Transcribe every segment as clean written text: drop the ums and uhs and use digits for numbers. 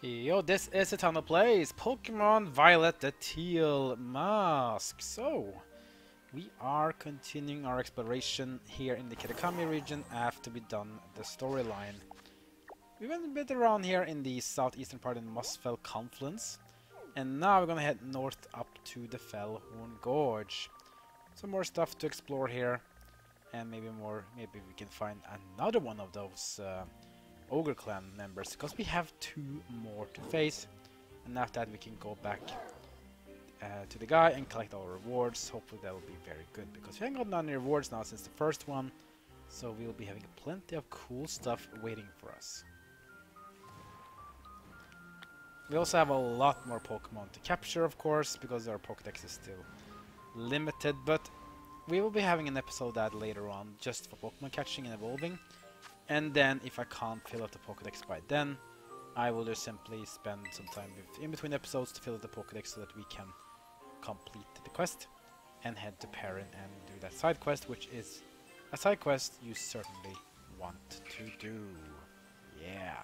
Yo, this is Eternal Plays Pokémon Violet, the Teal Mask. So, we are continuing our exploration here in the Kitakami region after we done the storyline. We went a bit around here in the southeastern part in Mossfell Confluence, and now we're gonna head north up to the Fellhorn Gorge. Some more stuff to explore here, and maybe we can find another one of those Ogre Clan members, because we have 2 more to face, and after that we can go back to the guy and collect our rewards. Hopefully that will be very good, because we haven't gotten any rewards now since the first one, so we'll be having plenty of cool stuff waiting for us. We also have a lot more Pokemon to capture, of course, because our Pokédex is still limited, but we will be having an episode that later on just for Pokemon catching and evolving. And then, if I can't fill out the Pokédex by then, I will just simply spend some time in between episodes to fill out the Pokédex so that we can complete the quest and head to Perrin and do that side quest, which is a side quest you certainly want to do. Yeah.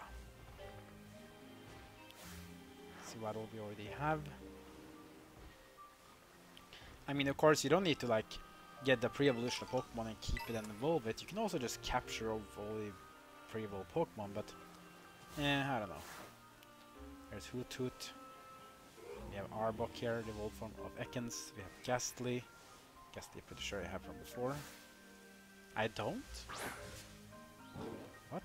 See what all we already have. I mean, of course, you don't need to like get the pre-evolution of Pokemon and keep it and evolve it. You can also just capture all the pre-evolved Pokemon, but I don't know. There's Hoothoot. We have Arbok here, the evolved form of Ekans. We have Ghastly. Ghastly, pretty sure I have from before. I don't? What?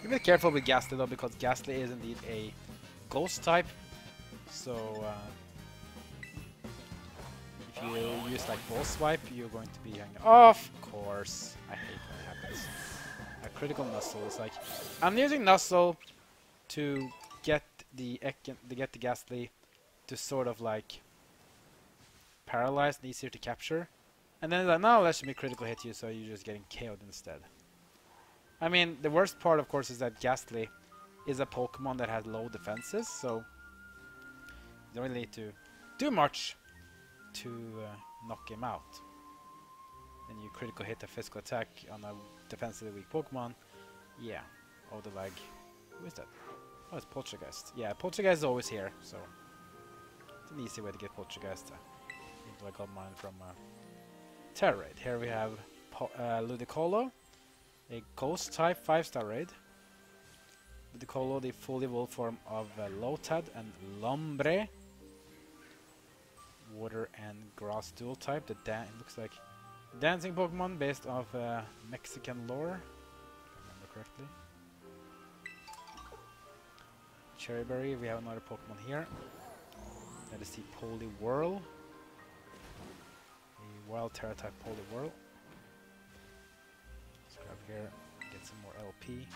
Be a bit careful with Ghastly though, because Ghastly is indeed a ghost type. So, if you use like ball swipe, you're going to be hanging. Of course, I hate when it happens. A critical Nuzzle is like, I'm using Nuzzle to get the Ghastly to sort of like paralyzed and easier to capture, and then like, no, let me critical hit you, so you're just getting KO'd instead. I mean, the worst part, of course, is that Ghastly is a Pokemon that has low defenses, so you don't really need to do much to knock him out. Then you critical hit a physical attack on a defensively weak Pokemon. Yeah. Oh, the lag. Who is that? Oh, it's Poltergeist. Yeah, Poltergeist is always here, so it's an easy way to get Poltergeist. Even though I got mine from Terra Raid. Here we have Ludicolo, a Ghost type 5-star raid. Ludicolo, the full evolved form of Lotad and Lombre. Water and grass dual type. It looks like a dancing Pokemon based off Mexican lore, if I remember correctly. Cherryberry, we have another Pokemon here. That is the Poliwhirl. A wild Terra type Poliwhirl. Let's grab here, get some more LP.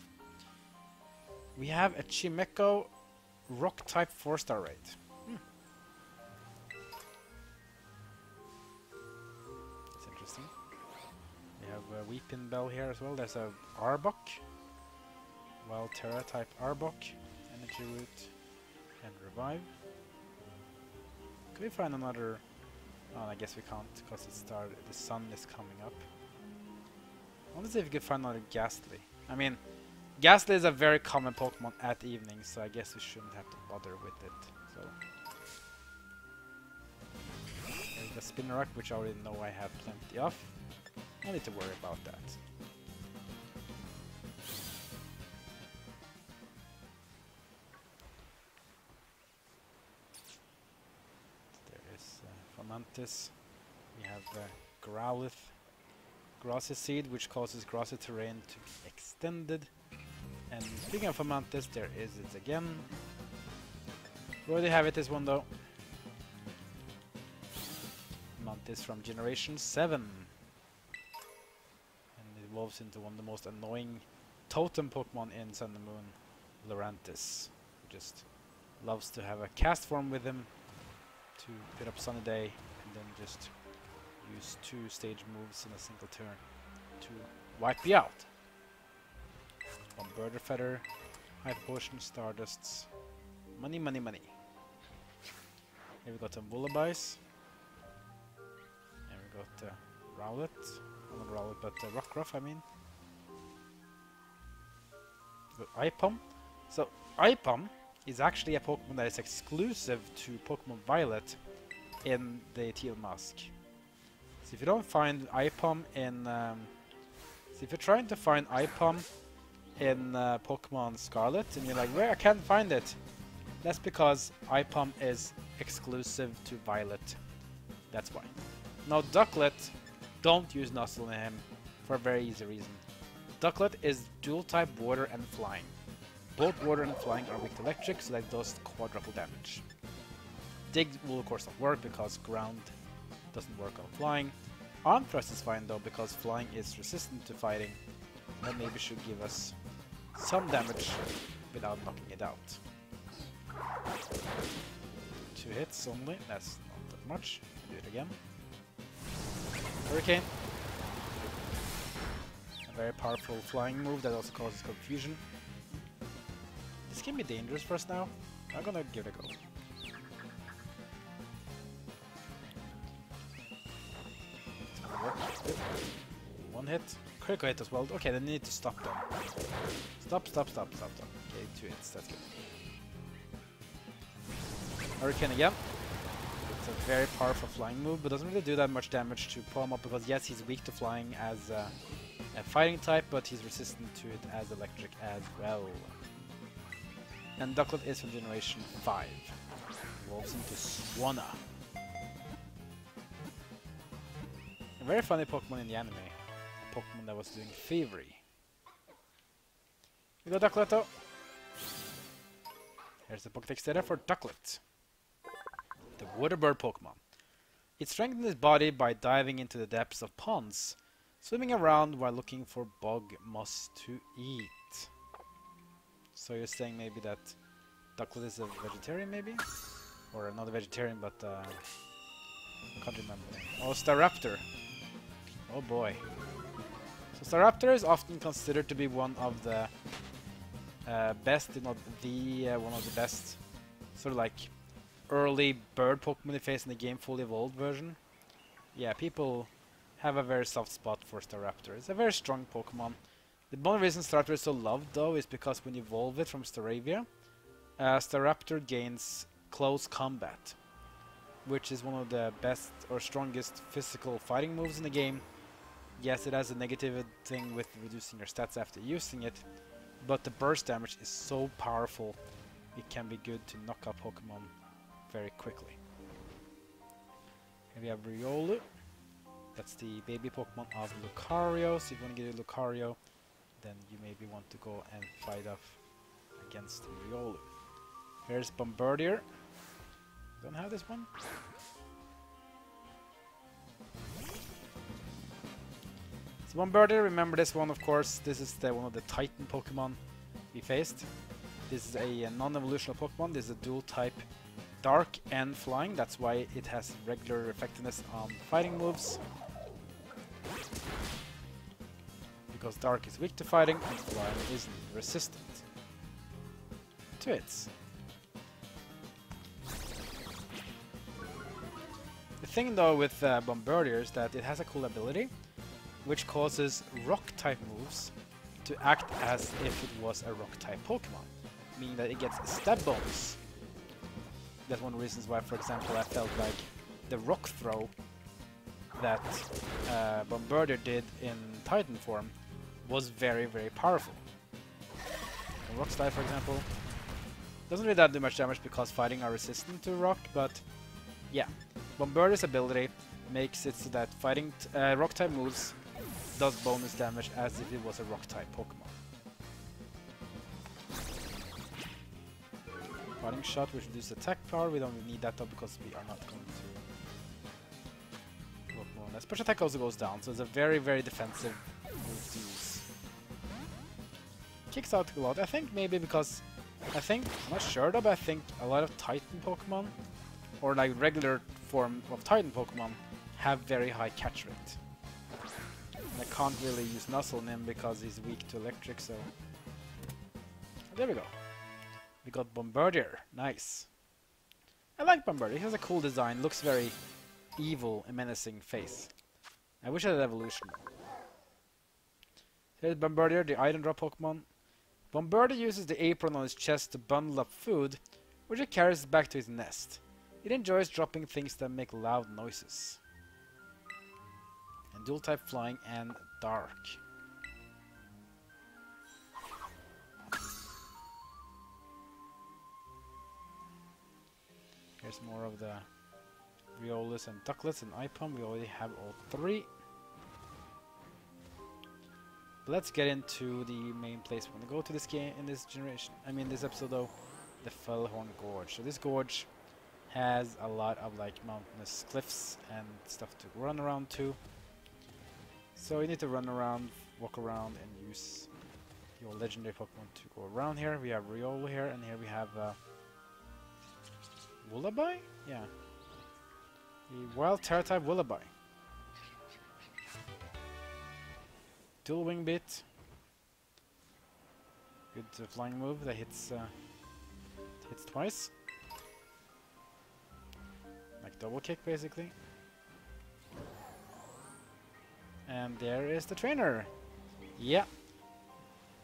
We have a Chimecho rock type 4-star raid. We have a Weepinbell here as well. There's a Arbok, Wild Terra type Arbok, Energy Root, and Revive. Could we find another? Oh, I guess we can't because the sun is coming up. I want to see if we could find another Ghastly. I mean, Ghastly is a very common Pokemon at evening, so I guess we shouldn't have to bother with it. So there's the Spinarak, which I already know I have plenty of. No need to worry about that. There is Fomantis. We have Growlithe. Grassy Seed, which causes grassy terrain to be extended. And speaking of Fomantis, there is it again. We already have it this one though. Fomantis from Generation 7. Evolves into one of the most annoying totem Pokemon in Sun and Moon, Lurantis, who just loves to have a cast form with him to put up Sunny Day and then just use 2 stage moves in a single turn to wipe you out. One Birder Feather, High Potion, Stardusts, money, money, money. Here we got some Wullabies, and we got Rowlet. Not Rowlet, but Rockruff, I mean. Ipom, So Ipom is actually a Pokemon that is exclusive to Pokemon Violet in the Teal Mask. So if you don't find Ipom in... so if you're trying to find Ipom in Pokemon Scarlet and you're like, where I can't find it, that's because Ipom is exclusive to Violet. That's why. Now Ducklet, don't use Nuzzle in him for a very easy reason. Ducklet is dual type water and flying. Both water and flying are weak to electric, so that does quadruple damage. Dig will of course not work because ground doesn't work on flying. Arm thrust is fine though because flying is resistant to fighting. That maybe should give us some damage without knocking it out. 2 hits only, that's not that much. Do it again. Hurricane. A very powerful flying move that also causes confusion. This can be dangerous for us now. I'm gonna give it a go. It's gonna work. Good. 1 hit. Critical hit as well. Okay, then need to stop them. Stop. Okay, 2 hits, that's good. Hurricane again. It's a very powerful flying move, but doesn't really do that much damage to pull him up because yes, he's weak to flying as a fighting type, but he's resistant to it as electric as well. And Ducklet is from Generation 5. Evolves into Swanna. A very funny Pokemon in the anime. A Pokemon that was doing thievery. We got Ducklet though. Here's the Pokédex data for Ducklet. The water bird Pokemon. It strengthens its body by diving into the depths of ponds, swimming around while looking for bog moss to eat. So you're saying maybe that Ducklet is a vegetarian maybe? Or not a vegetarian but I can't remember. Oh, Staraptor. Oh boy. So Staraptor is often considered to be one of the best, if not the one of the best sort of like early bird Pokemon you face in the game, fully evolved version. Yeah, people have a very soft spot for Staraptor. It's a very strong Pokemon. The one reason Staraptor is so loved though is because when you evolve it from Staravia, Staraptor gains close combat, which is one of the best or strongest physical fighting moves in the game. Yes, it has a negative thing with reducing your stats after using it, but the burst damage is so powerful, it can be good to knock out Pokemon very quickly. Here we have Riolu. That's the baby Pokemon of Lucario, so if you want to get a Lucario, then you maybe want to go and fight off against Riolu. Here's Bombardier. Don't have this one. So Bombardier, remember this one of course, this is one of the Titan Pokemon we faced. This is a non-evolutional Pokemon, this is a dual type Dark and Flying, that's why it has regular effectiveness on fighting moves. Because Dark is weak to fighting and Flying is resistant. 2 hits. The thing though with Bombardier is that it has a cool ability which causes rock type moves to act as if it was a rock type Pokemon, meaning that it gets stab bonus. That's one of the reasons why, for example, I felt like the rock throw that Bombardier did in Titan form was very, very powerful. The rock style, for example, doesn't really do much damage because fighting are resistant to rock, but yeah, Bombardier's ability makes it so that fighting rock type moves does bonus damage as if it was a rock type Pokemon. Fighting shot, which reduces attack power. We don't really need that though because we are not going to work more on that. Special attack also goes down, so it's a very, very defensive move to use. Kicks out a lot. I think maybe because I'm not sure though, but I think a lot of Titan Pokemon or like regular form of Titan Pokemon have very high catch rate. And I can't really use Nuzzle on him because he's weak to electric, so there we go. We got Bombardier. Nice. I like Bombardier. He has a cool design. Looks very evil and menacing face. I wish I had evolution. Here's Bombardier, the item drop Pokemon. Bombardier uses the apron on his chest to bundle up food, which he carries back to his nest. It enjoys dropping things that make loud noises. And dual type flying and dark. Here's more of the Violas and Ducklets and Ipom. We already have all three. Let's get into the main place we're gonna go to this game in this generation. I mean this episode though, the Fellhorn Gorge. So this gorge has a lot of like mountainous cliffs and stuff to run around to. So you need to run around, walk around, and use your legendary Pokemon to go around here. We have Riolu here, and here we have Wullaby? Yeah. The wild Terra type Wullaby. Dual Wing Bit. Good flying move that hits twice. Like double kick basically. And there is the trainer. Yeah.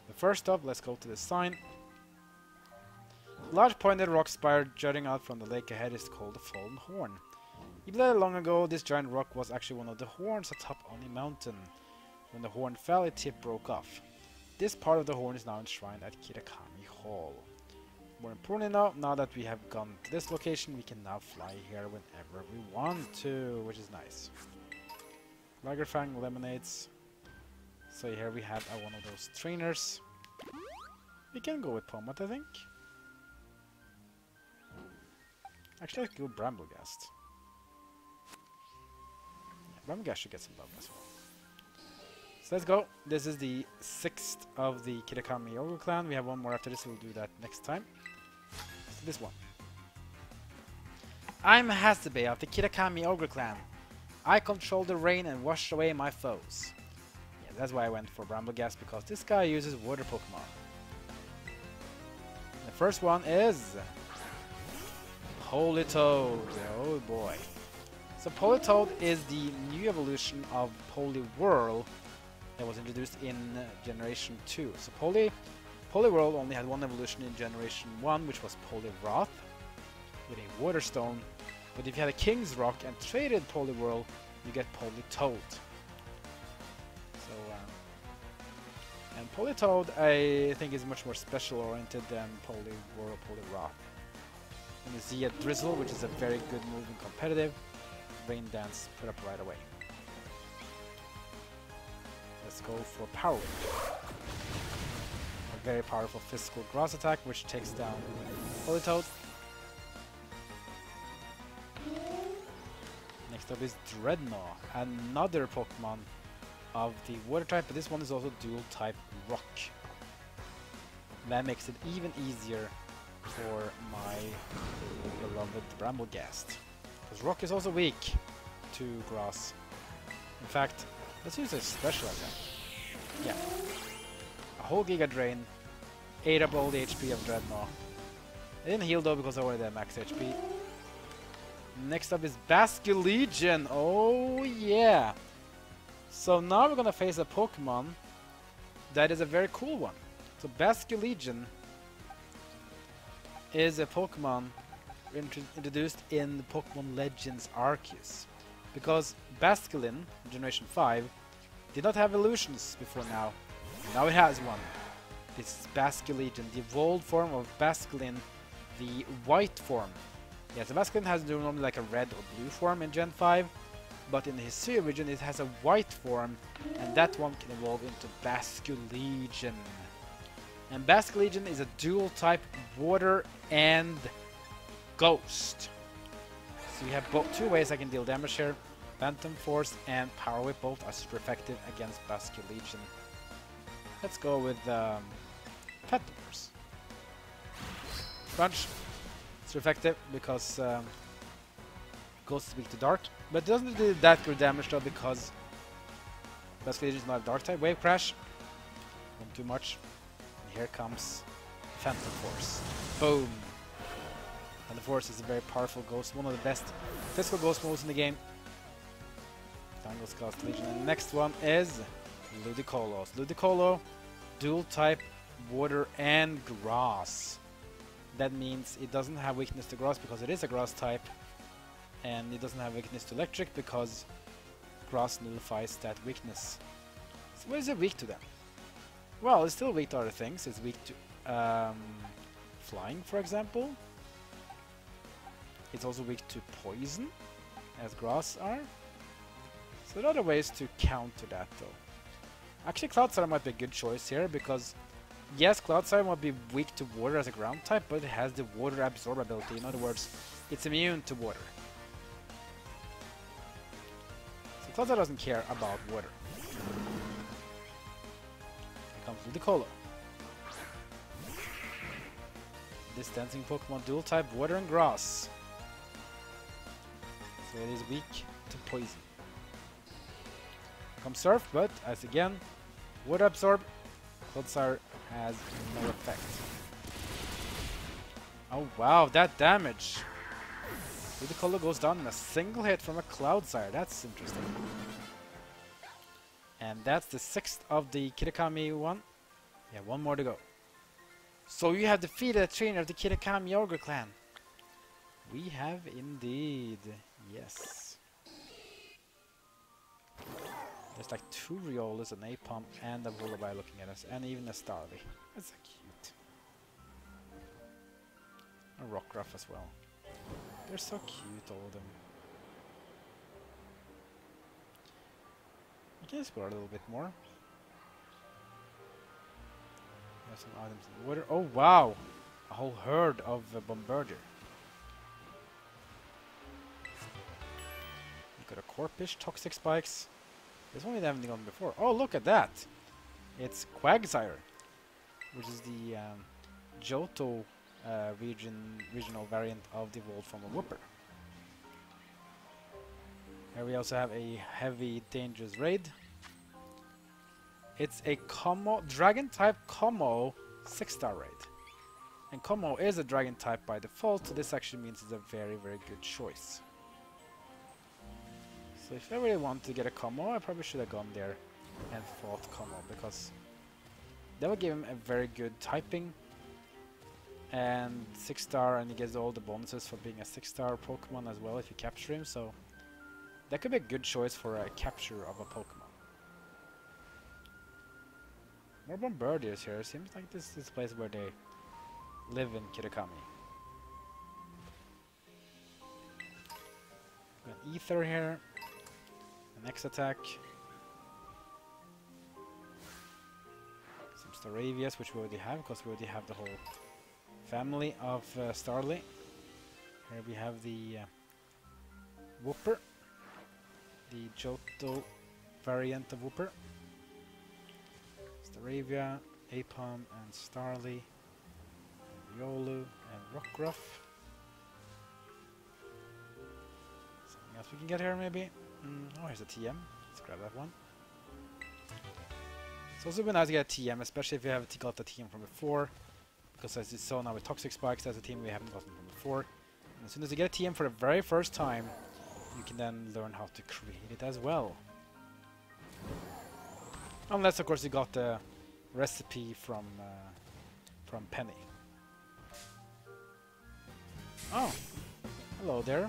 But first up, let's go to the sign. Large pointed rock spire jutting out from the lake ahead is called the Fallen Horn. Even that long ago, this giant rock was actually one of the horns atop on a mountain. When the horn fell, its tip broke off. This part of the horn is now enshrined at Kitakami Hall. More importantly now that we have gone to this location, we can now fly here whenever we want to, which is nice. Lagerfang lemonades. So here we have one of those trainers. We can go with Pommet, I think. Actually, let's go Bramblegast. Yeah, Bramblegast should get some love as well. So let's go. This is the 6th of the Kitakami Ogre clan. We have one more after this, so we'll do that next time. So this one. I'm Hasebe of the Kitakami Ogre clan. I control the rain and wash away my foes. Yeah, that's why I went for Bramblegast, because this guy uses water Pokemon. The first one is Politoed. Oh boy. So Politoed is the new evolution of Poliwhirl that was introduced in Generation 2. So Poliwhirl only had one evolution in Generation 1, which was Poliwrath with a Water Stone. But if you had a King's Rock and traded Poliwhirl, you get Politoed. So, and Politoed, I think, is much more special oriented than Poliwhirl or Poliwrath. And you see a Drizzle, which is a very good move in competitive. Rain Dance put up right away. Let's go for Power Whip. A very powerful physical grass attack, which takes down Politoed. Next up is Dreadnought, another Pokemon of the water type, but this one is also dual type rock. And that makes it even easier for my beloved Bramblegast, because rock is also weak to grass. In fact, let's use a special attack. Yeah. A whole Giga Drain, ate up all the HP of Dreadnought. I didn't heal though because I already had max HP. Next up is Basculegion. Oh yeah. So now we're gonna face a Pokemon that is a very cool one. So Basculegion is a Pokemon introduced in the Pokemon Legends Arceus. Because Basculin, Generation 5, did not have evolutions before now. Now it has one. This is Basculegion, the evolved form of Basculin, the white form. Yes, the Basculin has normally like a red or blue form in Gen 5, but in the Hisui region it has a white form, and that one can evolve into Basculegion. And Basculegion is a dual type water and ghost. So you have two ways I can deal damage here. Phantom Force and Power Whip both are super effective against Basculegion. Let's go with Phantom Force. Crunch. It's effective because Ghost is weak to Dark, but it doesn't do that good damage though because Basculegion is not a Dark type. Wave Crash. Not too much. And here comes Phantom Force. Boom. And the Force is a very powerful ghost, one of the best physical ghost moves in the game. Tangle's Cast Legion. And the next one is Ludicolo. Ludicolo, dual type water and grass. That means it doesn't have weakness to grass because it is a grass type, and it doesn't have weakness to electric because grass nullifies that weakness. So what is it weak to then? Well, it's still weak to other things. It's weak to flying, for example. It's also weak to poison, as grass are. So there are other ways to counter that, though. Actually, Cloudsider might be a good choice here, because yes, Cloudsider might be weak to water as a ground type, but it has the water absorb ability. In other words, it's immune to water. So Cloudsider doesn't care about water. Here comes Ludicolo. This dancing Pokemon dual type water and grass. So it is weak to poison. Here comes Surf, but as again, water absorb, Cloudsider has no effect. Oh wow, that damage! Ludicolo goes down in a single hit from a Cloudsider. That's interesting. And that's the 6th of the Kitakami one. Yeah, one more to go. So you have defeated a trainer of the Kitakami Ogre clan. We have indeed. Yes. There's like 2 Riolas, an Apom, and a Lullaby looking at us, and even a Starly. That's so cute. A Rockruff as well. They're so cute, all of them. We can explore a little bit more. There's some items in the water. Oh wow! A whole herd of Bombardier. We've got a Corphish, Toxic Spikes. This one we haven't gotten before. Oh, look at that! It's Quagsire, which is the Johto regional variant of the evolved form of Whooper. Here we also have a heavy, dangerous raid. It's a Dragon type Como 6-star raid. And Como is a Dragon type by default, so this actually means it's a very, very good choice. So if I really want to get a Como, I probably should have gone there and fought Como, because that would give him a very good typing and 6-star, and he gets all the bonuses for being a 6-star Pokemon as well if you capture him, so that could be a good choice for a capture of a Pokemon. More Bombardiers here. Seems like this is a place where they live in Kitakami. An Ether here. An X-Attack. Some Staravias, which we already have, because we already have the whole family of Starly. Here we have the Whooper. The Johto variant of Whooper. Staravia, Apom, and Starly, and Riolu, and Rockruff. Something else we can get here, maybe? Oh, here's a TM. Let's grab that one. It's also been nice to get a TM, especially if you haven't got the TM from before, because as you saw now with Toxic Spikes, that's a team we haven't gotten from before. And as soon as you get a TM for the very first time, you can then learn how to create it as well. Unless, of course, you got the recipe from Penny. Oh, hello there.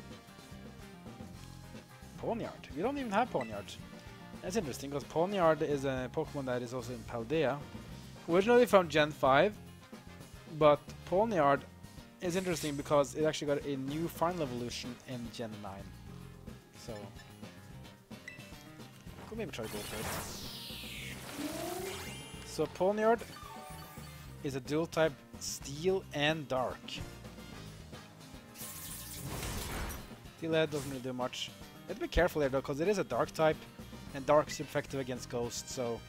Ponyard. We don't even have Ponyard. That's interesting, because Ponyard is a Pokemon that is also in Paldea. Originally from Gen 5, but Ponyard is interesting because it actually got a new final evolution in Gen 9. So, could maybe try to go for it. So Ponyard is a dual type Steel and Dark. Steelhead doesn't really do much. You have to be careful here though, because it is a Dark type, and Dark is effective against Ghosts, so...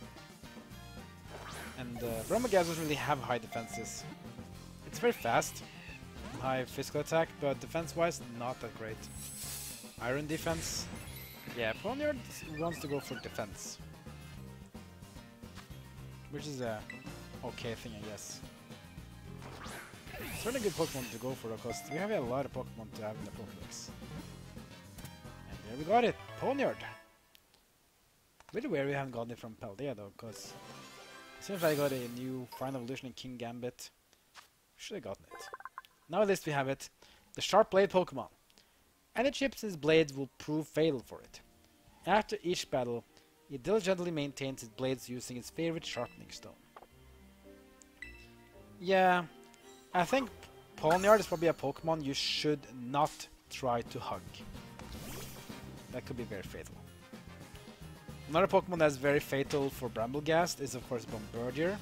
And Brahmagaz doesn't really have high defenses. It's very fast, high physical attack, but defense-wise, not that great. Iron defense. Yeah, Ponyard wants to go for defense. Which is a okay thing, I guess. It's really a good Pokemon to go for, because we have a lot of Pokemon to have in the Pokédex. And there we got it, Ponyard! Really weird we haven't gotten it from Paldea though, because Since I got a new Final Evolution in King Gambit, should have gotten it. Now at least we have it. The Sharp Blade Pokemon. Any chips in his blades will prove fatal for it. After each battle, it diligently maintains its blades using its favorite sharpening stone. Yeah, I think Ponyard is probably a Pokemon you should not try to hug. That could be very fatal. Another Pokemon that's very fatal for Bramblegast is of course Bombardier.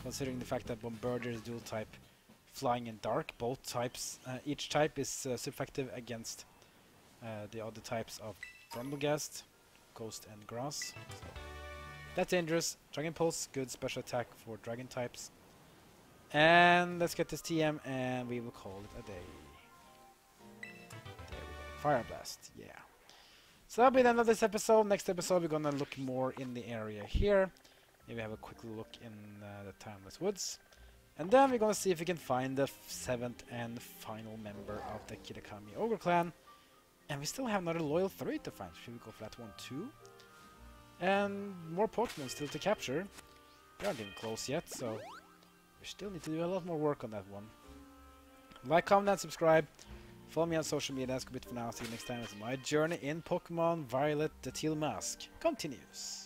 Considering the fact that Bombardier is dual type Flying and Dark, both types, each type is super effective against the other types of Bramblegast, Ghost and Grass. So that's dangerous. Dragon Pulse, good special attack for Dragon types. And let's get this TM and we will call it a day. There we go. Fire Blast, yeah. So that'll be the end of this episode. Next episode we're gonna look more in the area here. Maybe have a quick look in the Timeless Woods. And then we're gonna see if we can find the 7th and final member of the Kitakami Ogre Clan. And we still have another Loyal 3 to find. Should we go for that one too? And more Pokemon still to capture. We aren't even close yet, so we still need to do a lot more work on that one. Like, comment, and subscribe. Follow me on social media. That's a bit for now. See you next time as my journey in Pokemon Violet, the Teal Mask continues.